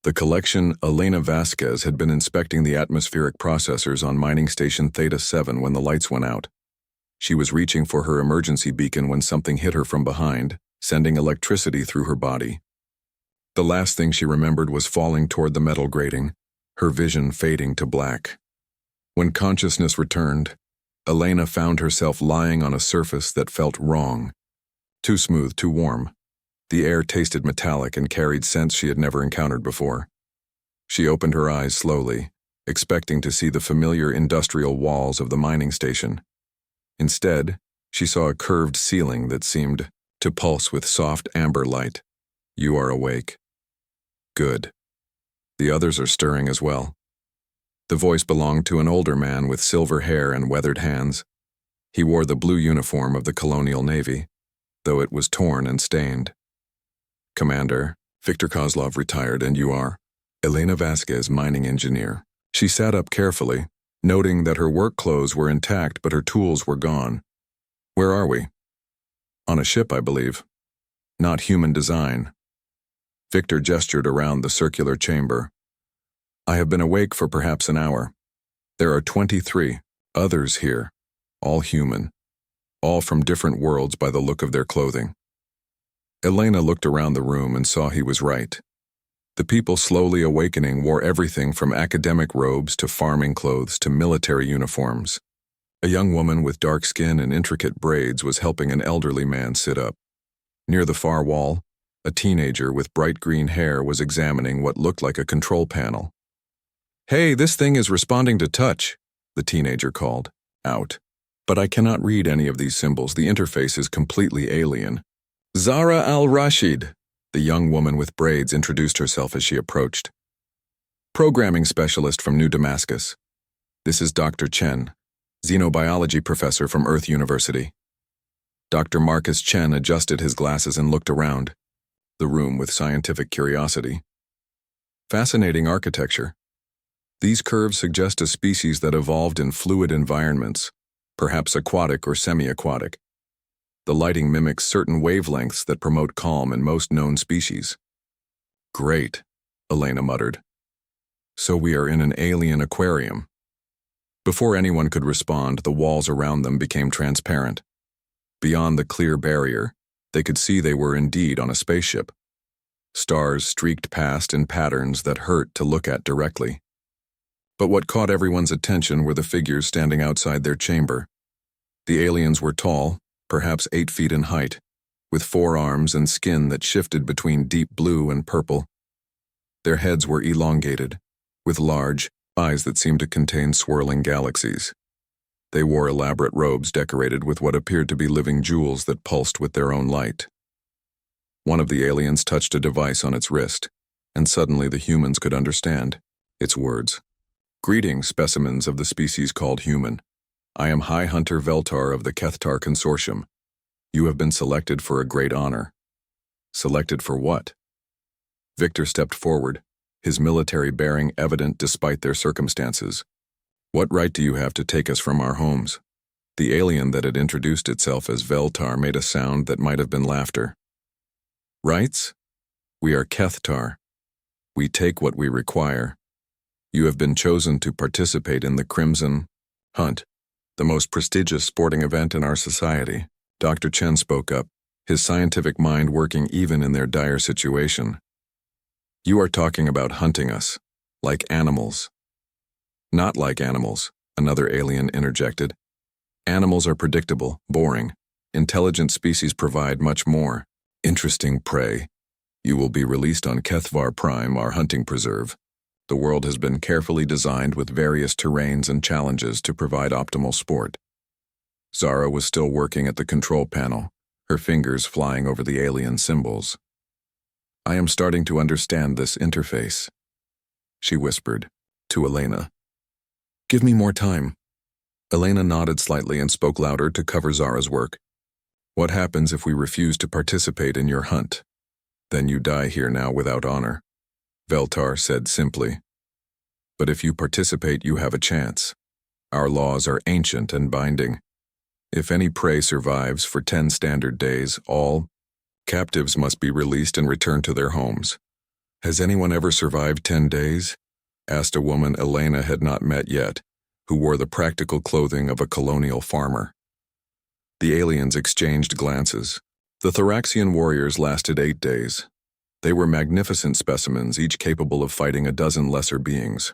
The collection Elena Vasquez had been inspecting the atmospheric processors on mining station Theta 7 when the lights went out. She was reaching for her emergency beacon when something hit her from behind, sending electricity through her body. The last thing she remembered was falling toward the metal grating, her vision fading to black. When consciousness returned, Elena found herself lying on a surface that felt wrong. Too smooth, too warm. The air tasted metallic and carried scents she had never encountered before. She opened her eyes slowly, expecting to see the familiar industrial walls of the mining station. Instead, she saw a curved ceiling that seemed to pulse with soft amber light. You are awake. Good. The others are stirring as well. The voice belonged to an older man with silver hair and weathered hands. He wore the blue uniform of the Colonial Navy, though it was torn and stained. Commander, Victor Kozlov retired, and you are? Elena Vasquez, mining engineer. She sat up carefully, noting that her work clothes were intact but her tools were gone. Where are we? On a ship, I believe. Not human design. Victor gestured around the circular chamber. I have been awake for perhaps an hour. There are 23 others here, all human, all from different worlds by the look of their clothing. Elena looked around the room and saw he was right. The people slowly awakening wore everything from academic robes to farming clothes to military uniforms. A young woman with dark skin and intricate braids was helping an elderly man sit up. Near the far wall, a teenager with bright green hair was examining what looked like a control panel. Hey, this thing is responding to touch, the teenager called out. But I cannot read any of these symbols. The interface is completely alien. Zara al-Rashid, the young woman with braids introduced herself as she approached. Programming specialist from New Damascus. This is Dr. Chen, xenobiology professor from Earth University. Dr. Marcus Chen adjusted his glasses and looked around the room with scientific curiosity. Fascinating architecture. These curves suggest a species that evolved in fluid environments, perhaps aquatic or semi-aquatic. The lighting mimics certain wavelengths that promote calm in most known species. Great, Elena muttered. So we are in an alien aquarium. Before anyone could respond, the walls around them became transparent. Beyond the clear barrier, they could see they were indeed on a spaceship. Stars streaked past in patterns that hurt to look at directly. But what caught everyone's attention were the figures standing outside their chamber. The aliens were tall, perhaps 8 feet in height, with 4 arms and skin that shifted between deep blue and purple. Their heads were elongated, with large eyes that seemed to contain swirling galaxies. They wore elaborate robes decorated with what appeared to be living jewels that pulsed with their own light. One of the aliens touched a device on its wrist, and suddenly the humans could understand its words. Greetings, specimens of the species called human. I am High Hunter Veltar of the Kethtar Consortium. You have been selected for a great honor. Selected for what? Victor stepped forward, his military bearing evident despite their circumstances. What right do you have to take us from our homes? The alien that had introduced itself as Veltar made a sound that might have been laughter. Rights? We are Kethtar. We take what we require. You have been chosen to participate in the Crimson Hunt, the most prestigious sporting event in our society. Dr. Chen spoke up, his scientific mind working even in their dire situation. You are talking about hunting us, like animals. Not like animals, another alien interjected. Animals are predictable, boring. Intelligent species provide much more interesting prey. You will be released on Kethvar Prime, our hunting preserve. The world has been carefully designed with various terrains and challenges to provide optimal sport. Zara was still working at the control panel, her fingers flying over the alien symbols. I am starting to understand this interface, she whispered to Elena. Give me more time. Elena nodded slightly and spoke louder to cover Zara's work. What happens if we refuse to participate in your hunt? Then you die here now without honor, Veltar said simply. But if you participate, you have a chance. Our laws are ancient and binding. If any prey survives for 10 standard days, all captives must be released and returned to their homes. Has anyone ever survived 10 days? Asked a woman Elena had not met yet, who wore the practical clothing of a colonial farmer. The aliens exchanged glances. The Thoraxian warriors lasted 8 days. They were magnificent specimens, each capable of fighting a dozen lesser beings.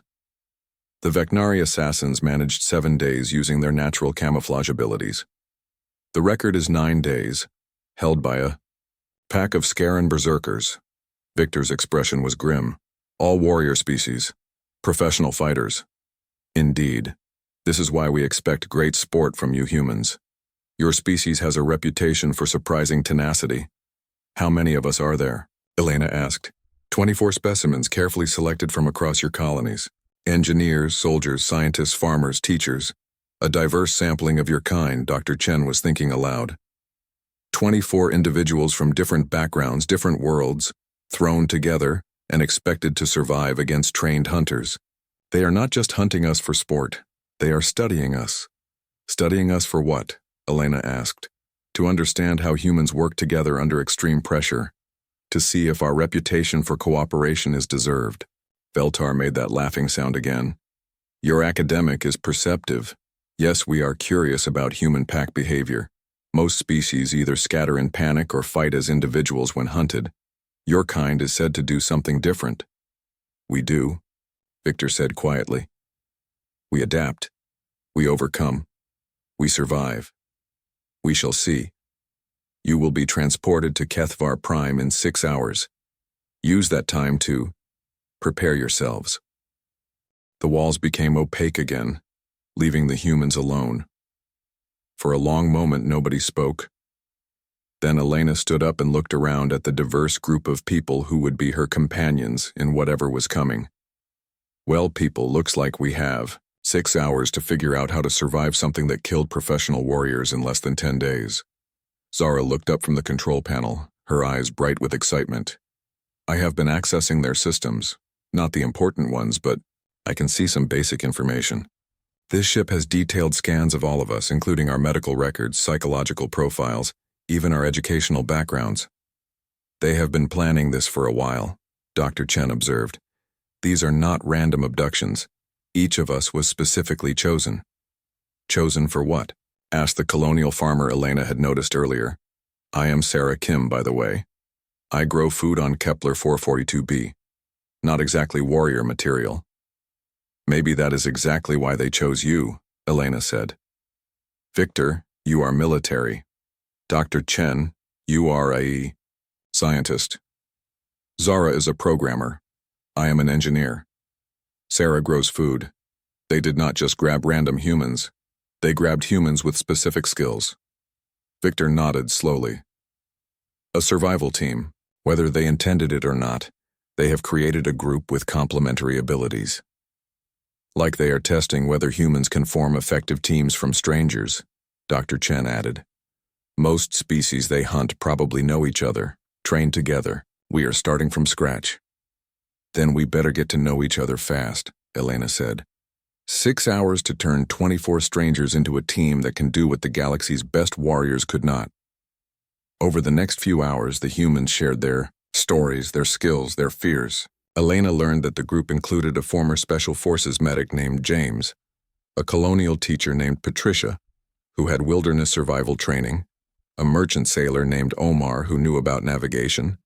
The Vecnari assassins managed 7 days using their natural camouflage abilities. The record is 9 days, held by a pack of Scaran berserkers. Victor's expression was grim. All warrior species. Professional fighters. Indeed. This is why we expect great sport from you humans. Your species has a reputation for surprising tenacity. How many of us are there? Elena asked. 24 specimens carefully selected from across your colonies. Engineers, soldiers, scientists, farmers, teachers. A diverse sampling of your kind, Dr. Chen was thinking aloud. 24 individuals from different backgrounds, different worlds, thrown together and expected to survive against trained hunters. They are not just hunting us for sport. They are studying us. Studying us for what? Elena asked. To understand how humans work together under extreme pressure. To see if our reputation for cooperation is deserved. Veltar made that laughing sound again. Your academic is perceptive. Yes, we are curious about human pack behavior. Most species either scatter in panic or fight as individuals when hunted. Your kind is said to do something different. We do, Victor said quietly. We adapt. We overcome. We survive. We shall see. You will be transported to Kethvar Prime in 6 hours. Use that time to prepare yourselves. The walls became opaque again, leaving the humans alone. For a long moment, nobody spoke. Then Elena stood up and looked around at the diverse group of people who would be her companions in whatever was coming. Well, people, looks like we have 6 hours to figure out how to survive something that killed professional warriors in less than 10 days. Zara looked up from the control panel, her eyes bright with excitement. I have been accessing their systems, not the important ones, but I can see some basic information. This ship has detailed scans of all of us, including our medical records, psychological profiles, even our educational backgrounds. They have been planning this for a while, Dr. Chen observed. These are not random abductions. Each of us was specifically chosen. Chosen for what? Asked the colonial farmer Elena had noticed earlier. I am Sarah Kim, by the way. I grow food on Kepler 442b. Not exactly warrior material. Maybe that is exactly why they chose you, Elena said. Victor, you are military. Dr. Chen, you are a scientist. Zara is a programmer. I am an engineer. Sarah grows food. They did not just grab random humans. They grabbed humans with specific skills. Victor nodded slowly. A survival team. Whether they intended it or not, they have created a group with complementary abilities. Like they are testing whether humans can form effective teams from strangers, Dr. Chen added. Most species they hunt probably know each other, train together. We are starting from scratch. Then we better get to know each other fast, Elena said. 6 hours to turn 24 strangers into a team that can do what the galaxy's best warriors could not. Over the next few hours, the humans shared their stories, their skills, their fears. Elena learned that the group included a former Special Forces medic named James, a colonial teacher named Patricia, who had wilderness survival training, a merchant sailor named Omar who knew about navigation,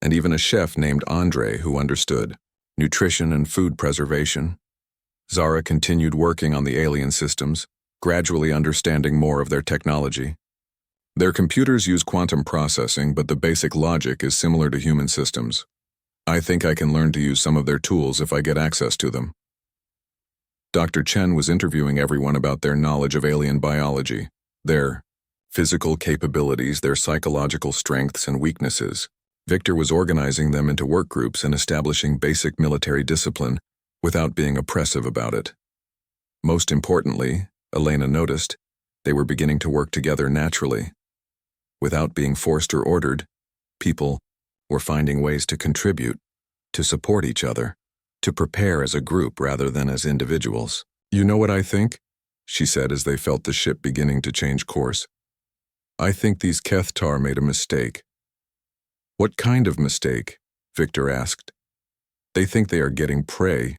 and even a chef named Andre who understood nutrition and food preservation. Zara continued working on the alien systems, gradually understanding more of their technology. Their computers use quantum processing, but the basic logic is similar to human systems. I think I can learn to use some of their tools if I get access to them. Dr. Chen was interviewing everyone about their knowledge of alien biology, their physical capabilities, their psychological strengths and weaknesses. Victor was organizing them into work groups and establishing basic military discipline without being oppressive about it. Most importantly, Elena noticed, they were beginning to work together naturally. Without being forced or ordered, people were finding ways to contribute, to support each other, to prepare as a group rather than as individuals. You know what I think? She said as they felt the ship beginning to change course. I think these Kethtar made a mistake. What kind of mistake? Victor asked. They think they are getting prey,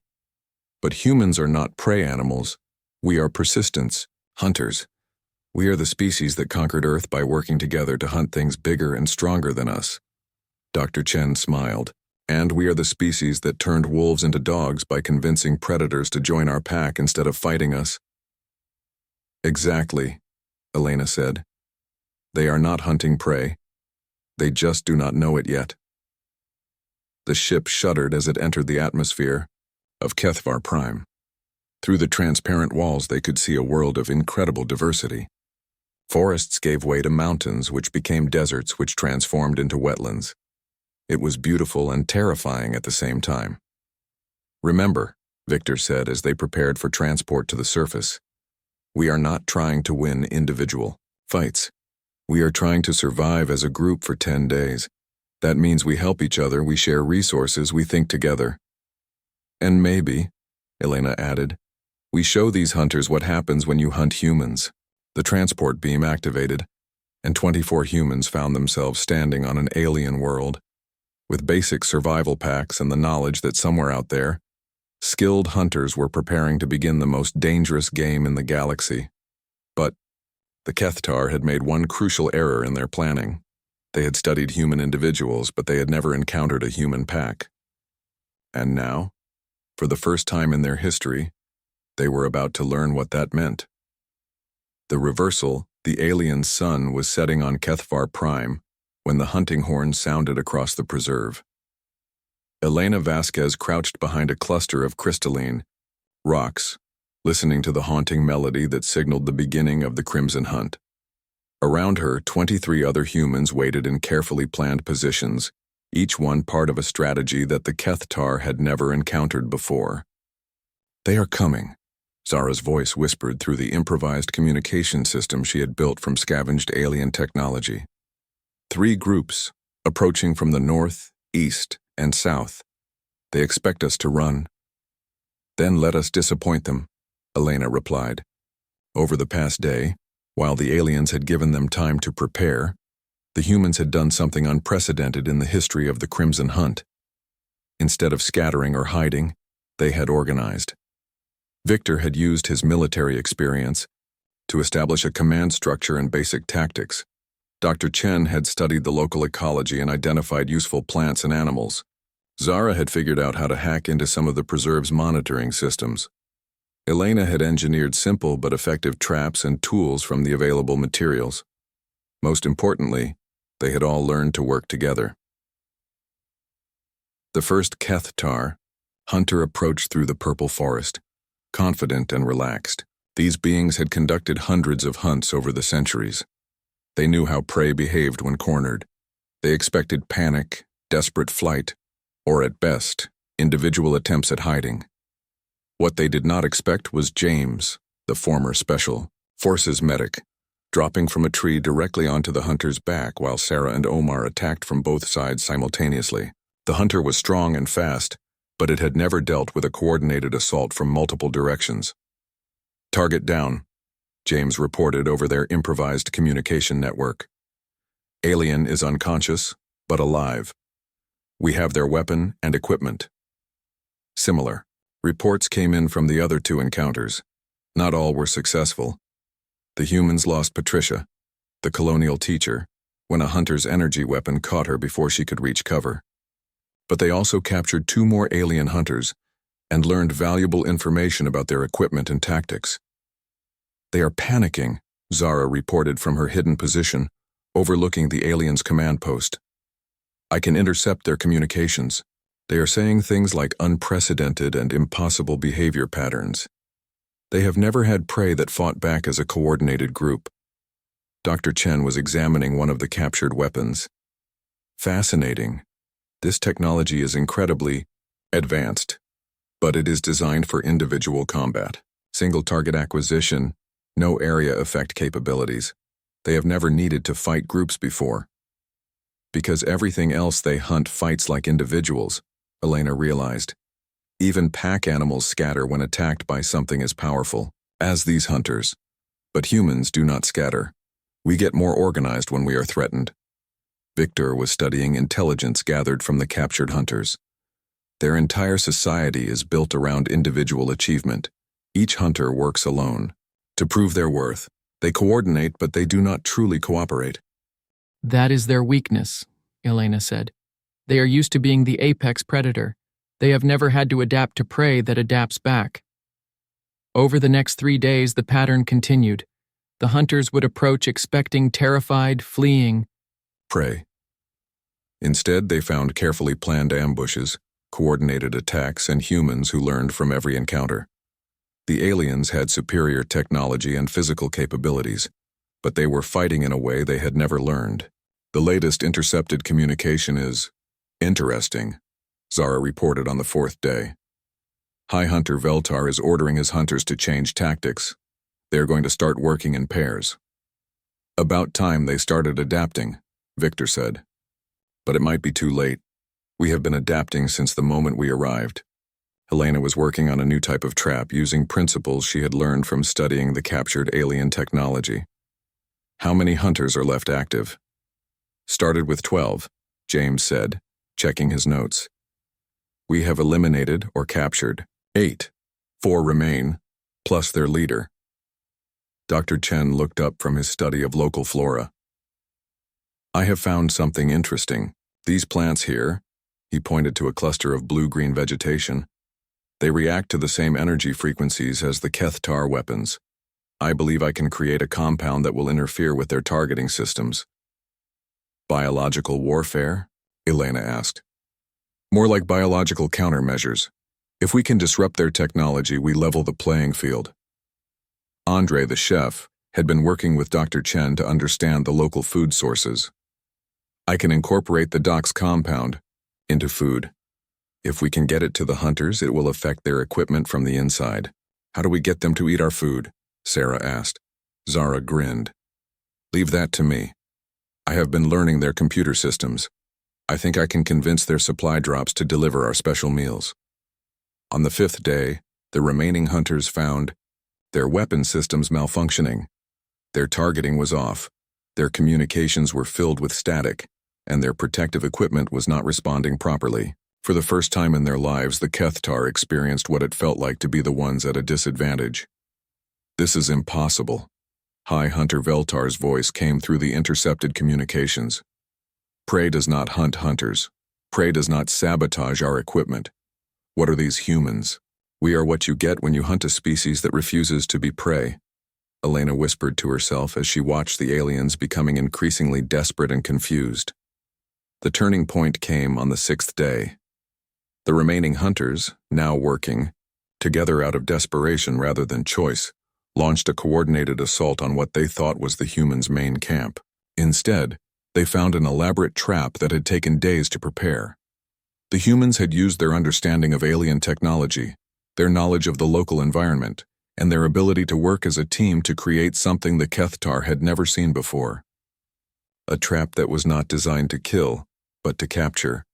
but humans are not prey animals. We are persistence, hunters. We are the species that conquered Earth by working together to hunt things bigger and stronger than us. Dr. Chen smiled. And we are the species that turned wolves into dogs by convincing predators to join our pack instead of fighting us. Exactly, Elena said. They are not hunting prey. They just do not know it yet. The ship shuddered as it entered the atmosphere of Kethvar Prime. Through the transparent walls they could see a world of incredible diversity. Forests gave way to mountains, which became deserts, which transformed into wetlands. It was beautiful and terrifying at the same time. Remember, Victor said as they prepared for transport to the surface, we are not trying to win individual fights. We are trying to survive as a group for 10 days. That means we help each other, we share resources, we think together. And maybe, Elena added, we show these hunters what happens when you hunt humans. The transport beam activated, and 24 humans found themselves standing on an alien world. With basic survival packs and the knowledge that somewhere out there, skilled hunters were preparing to begin the most dangerous game in the galaxy. But the Kethtar had made one crucial error in their planning. They had studied human individuals, but they had never encountered a human pack. And now, for the first time in their history, they were about to learn what that meant. The reversal, the alien sun was setting on Kethvar Prime, when the hunting horn sounded across the preserve. Elena Vasquez crouched behind a cluster of crystalline rocks, listening to the haunting melody that signaled the beginning of the Crimson Hunt. Around her, 23 other humans waited in carefully planned positions, each one part of a strategy that the Kethtar had never encountered before. They are coming, Zara's voice whispered through the improvised communication system she had built from scavenged alien technology. 3 groups, approaching from the north, east, and south. They expect us to run. Then let us disappoint them, Elena replied. Over the past day, while the aliens had given them time to prepare, the humans had done something unprecedented in the history of the Crimson Hunt. Instead of scattering or hiding, they had organized. Victor had used his military experience to establish a command structure and basic tactics. Dr. Chen had studied the local ecology and identified useful plants and animals. Zara had figured out how to hack into some of the preserve's monitoring systems. Elena had engineered simple but effective traps and tools from the available materials. Most importantly, they had all learned to work together. The first Kethtar, Hunter approached through the purple forest, confident and relaxed. These beings had conducted hundreds of hunts over the centuries. They knew how prey behaved when cornered. They expected panic, desperate flight, or at best, individual attempts at hiding. What they did not expect was James, the former Special Forces medic, dropping from a tree directly onto the hunter's back while Sarah and Omar attacked from both sides simultaneously. The hunter was strong and fast, but it had never dealt with a coordinated assault from multiple directions. Target down, James reported over their improvised communication network. Alien is unconscious, but alive. We have their weapon and equipment. Similar reports came in from the other 2 encounters. Not all were successful. The humans lost Patricia, the colonial teacher, when a hunter's energy weapon caught her before she could reach cover. But they also captured 2 more alien hunters and learned valuable information about their equipment and tactics. They are panicking, Zara reported from her hidden position, overlooking the aliens' command post. I can intercept their communications. They are saying things like unprecedented and impossible behavior patterns. They have never had prey that fought back as a coordinated group. Dr. Chen was examining one of the captured weapons. Fascinating. This technology is incredibly advanced, but it is designed for individual combat. Single target acquisition, no area effect capabilities. They have never needed to fight groups before. Because everything else they hunt fights like individuals, Elena realized. Even pack animals scatter when attacked by something as powerful as these hunters. But humans do not scatter. We get more organized when we are threatened. Victor was studying intelligence gathered from the captured hunters. Their entire society is built around individual achievement. Each hunter works alone. To prove their worth, they coordinate, but they do not truly cooperate. That is their weakness, Elena said. They are used to being the apex predator. They have never had to adapt to prey that adapts back. Over the next 3 days, the pattern continued. The hunters would approach expecting terrified, fleeing Prey. Instead, they found carefully planned ambushes, coordinated attacks, and humans who learned from every encounter. The aliens had superior technology and physical capabilities, but they were fighting in a way they had never learned. The latest intercepted communication is interesting, Zara reported on the 4th day. High Hunter Veltar is ordering his hunters to change tactics. They are going to start working in pairs. About time they started adapting, Victor said. But it might be too late. We have been adapting since the moment we arrived. Helena was working on a new type of trap using principles she had learned from studying the captured alien technology. How many hunters are left active? Started with 12, James said, checking his notes. We have eliminated or captured 8. 4 remain, plus their leader. Dr. Chen looked up from his study of local flora. I have found something interesting. These plants here, he pointed to a cluster of blue-green vegetation, they react to the same energy frequencies as the Kethtar weapons. I believe I can create a compound that will interfere with their targeting systems. Biological warfare? Elena asked. More like biological countermeasures. If we can disrupt their technology, we level the playing field. Andre, the chef, had been working with Dr. Chen to understand the local food sources. I can incorporate the doc's compound into food. If we can get it to the hunters, it will affect their equipment from the inside. How do we get them to eat our food? Sarah asked. Zara grinned. Leave that to me. I have been learning their computer systems. I think I can convince their supply drops to deliver our special meals. On the 5th day, the remaining hunters found their weapon systems malfunctioning. Their targeting was off, their communications were filled with static, and their protective equipment was not responding properly. For the first time in their lives, the Kethtar experienced what it felt like to be the ones at a disadvantage. This is impossible. High Hunter Veltar's voice came through the intercepted communications. Prey does not hunt hunters. Prey does not sabotage our equipment. What are these humans? We are what you get when you hunt a species that refuses to be prey, Elena whispered to herself as she watched the aliens becoming increasingly desperate and confused. The turning point came on the 6th day. The remaining hunters, now working, together out of desperation rather than choice, launched a coordinated assault on what they thought was the humans' main camp. Instead, they found an elaborate trap that had taken days to prepare. The humans had used their understanding of alien technology, their knowledge of the local environment, and their ability to work as a team to create something the Kethtar had never seen before. A trap that was not designed to kill, but to capture.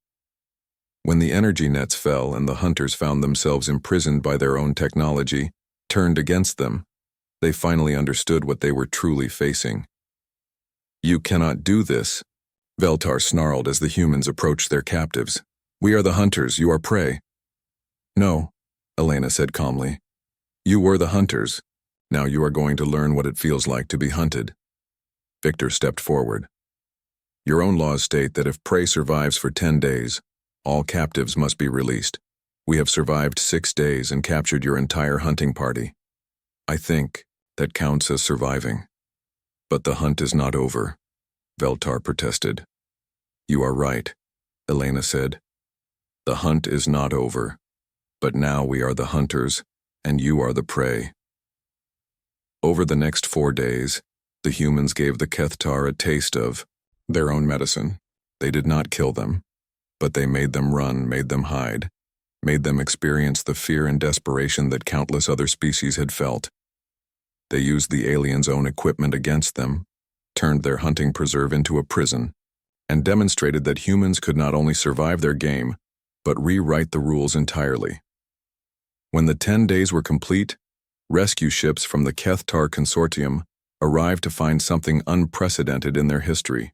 When the energy nets fell and the hunters found themselves imprisoned by their own technology, turned against them, they finally understood what they were truly facing. You cannot do this, Veltar snarled as the humans approached their captives. We are the hunters, you are prey. No, Elena said calmly. You were the hunters. Now you are going to learn what it feels like to be hunted. Victor stepped forward. Your own laws state that if prey survives for 10 days, all captives must be released. We have survived 6 days and captured your entire hunting party. I think that counts as surviving. But the hunt is not over, Veltar protested. You are right, Elena said. The hunt is not over, but now we are the hunters, and you are the prey. Over the next 4 days, the humans gave the Kethtar a taste of their own medicine. They did not kill them, but they made them run, made them hide, made them experience the fear and desperation that countless other species had felt. They used the aliens' own equipment against them, turned their hunting preserve into a prison, and demonstrated that humans could not only survive their game, but rewrite the rules entirely. When the 10 days were complete, rescue ships from the Kethtar Consortium arrived to find something unprecedented in their history.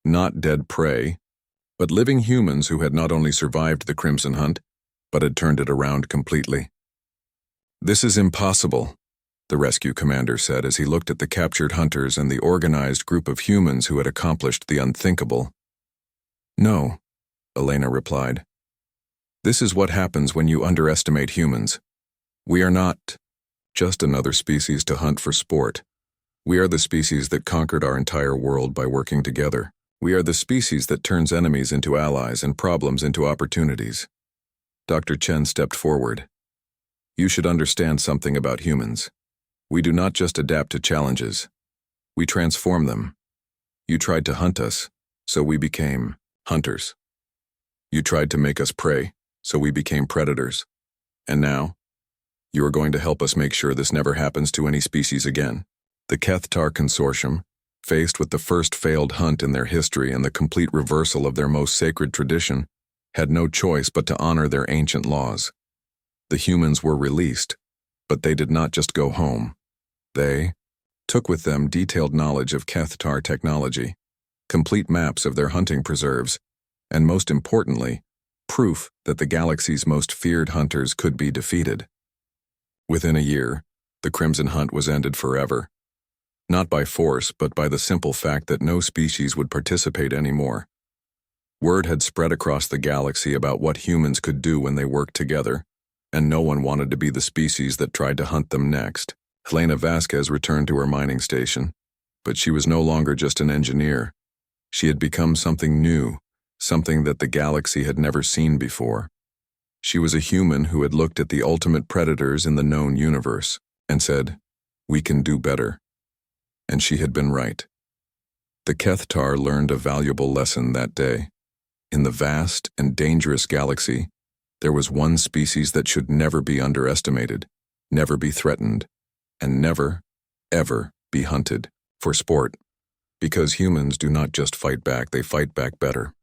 Not dead prey, but living humans who had not only survived the Crimson Hunt, but had turned it around completely. "This is impossible," the rescue commander said as he looked at the captured hunters and the organized group of humans who had accomplished the unthinkable. "No," Elena replied. "This is what happens when you underestimate humans. We are not just another species to hunt for sport. We are the species that conquered our entire world by working together. We are the species that turns enemies into allies and problems into opportunities." Dr. Chen stepped forward. "You should understand something about humans. We do not just adapt to challenges. We transform them. You tried to hunt us, so we became hunters. You tried to make us prey, so we became predators. And now, you are going to help us make sure this never happens to any species again." The Kethtar Consortium, faced with the first failed hunt in their history and the complete reversal of their most sacred tradition, had no choice but to honor their ancient laws. The humans were released, but they did not just go home. They took with them detailed knowledge of Kethtar technology, complete maps of their hunting preserves, and most importantly, proof that the galaxy's most feared hunters could be defeated. Within a year, the Crimson Hunt was ended forever. Not by force, but by the simple fact that no species would participate anymore. Word had spread across the galaxy about what humans could do when they worked together, and no one wanted to be the species that tried to hunt them next. Helena Vasquez returned to her mining station, but she was no longer just an engineer. She had become something new, something that the galaxy had never seen before. She was a human who had looked at the ultimate predators in the known universe and said, "We can do better." And she had been right. The Kethtar learned a valuable lesson that day. In the vast and dangerous galaxy, there was one species that should never be underestimated, never be threatened, and never, ever be hunted for sport. Because humans do not just fight back, they fight back better.